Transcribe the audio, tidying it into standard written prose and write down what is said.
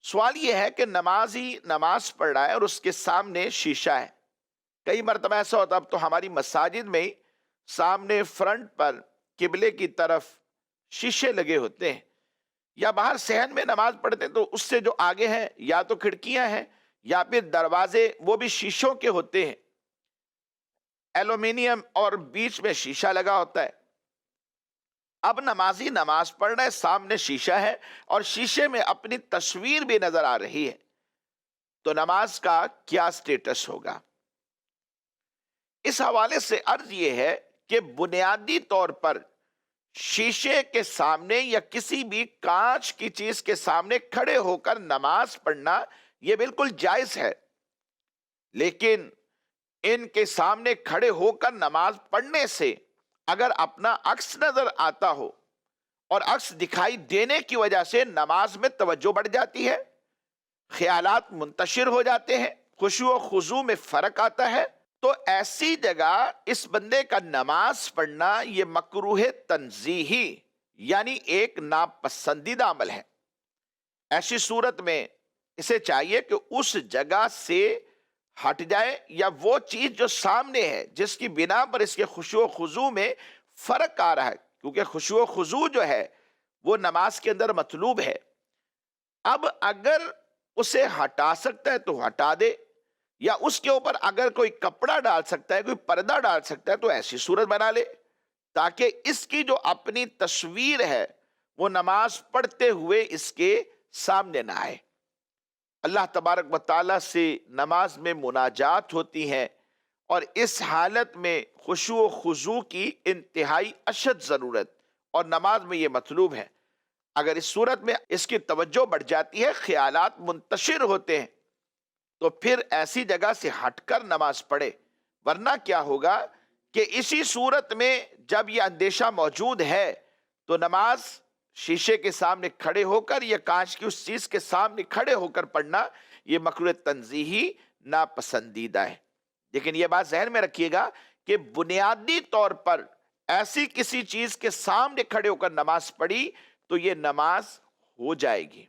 سوال یہ ہے کہ نمازی نماز پڑھ رہا ہے اور اس کے سامنے شیشہ ہے۔ کئی مرتبہ ایسا ہوتا، اب تو ہماری مساجد میں ہی سامنے فرنٹ پر قبلے کی طرف شیشے لگے ہوتے ہیں، یا باہر صحن میں نماز پڑھتے ہیں تو اس سے جو آگے ہیں یا تو کھڑکیاں ہیں یا پھر دروازے، وہ بھی شیشوں کے ہوتے ہیں، ایلومینیم، اور بیچ میں شیشہ لگا ہوتا ہے۔ اب نمازی نماز پڑھ رہا ہے، سامنے شیشہ ہے اور شیشے میں اپنی تصویر بھی نظر آ رہی ہے، تو نماز کا کیا سٹیٹس ہوگا؟ اس حوالے سے عرض یہ ہے کہ بنیادی طور پر شیشے کے سامنے یا کسی بھی کانچ کی چیز کے سامنے کھڑے ہو کر نماز پڑھنا یہ بالکل جائز ہے، لیکن ان کے سامنے کھڑے ہو کر نماز پڑھنے سے اگر اپنا عکس نظر آتا ہو اور عکس دکھائی دینے کی وجہ سے نماز میں توجہ بڑھ جاتی ہے، خیالات منتشر ہو جاتے ہیں، خشوع و خضوع میں فرق آتا ہے، تو ایسی جگہ اس بندے کا نماز پڑھنا یہ مکروہ تنزیہی، یعنی ایک ناپسندیدہ عمل ہے۔ ایسی صورت میں اسے چاہیے کہ اس جگہ سے ہٹ جائے، یا وہ چیز جو سامنے ہے جس کی بنا پر اس کے خشوع و خضوع میں فرق آ رہا ہے، کیونکہ خشوع و خضوع جو ہے وہ نماز کے اندر مطلوب ہے، اب اگر اسے ہٹا سکتا ہے تو ہٹا دے، یا اس کے اوپر اگر کوئی کپڑا ڈال سکتا ہے، کوئی پردہ ڈال سکتا ہے تو ایسی صورت بنا لے، تاکہ اس کی جو اپنی تصویر ہے وہ نماز پڑھتے ہوئے اس کے سامنے نہ آئے۔ اللہ تبارک و تعالیٰ سے نماز میں مناجات ہوتی ہے، اور اس حالت میں خشوع و خضوع کی انتہائی اشد ضرورت، اور نماز میں یہ مطلوب ہے۔ اگر اس صورت میں اس کی توجہ بڑھ جاتی ہے، خیالات منتشر ہوتے ہیں، تو پھر ایسی جگہ سے ہٹ کر نماز پڑھے، ورنہ کیا ہوگا کہ اسی صورت میں جب یہ اندیشہ موجود ہے تو نماز شیشے کے سامنے کھڑے ہو کر یا کانچ کی اس چیز کے سامنے کھڑے ہو کر پڑھنا یہ مکروہ تنزیہی، ناپسندیدہ ہے۔ لیکن یہ بات ذہن میں رکھیے گا کہ بنیادی طور پر ایسی کسی چیز کے سامنے کھڑے ہو کر نماز پڑھی تو یہ نماز ہو جائے گی۔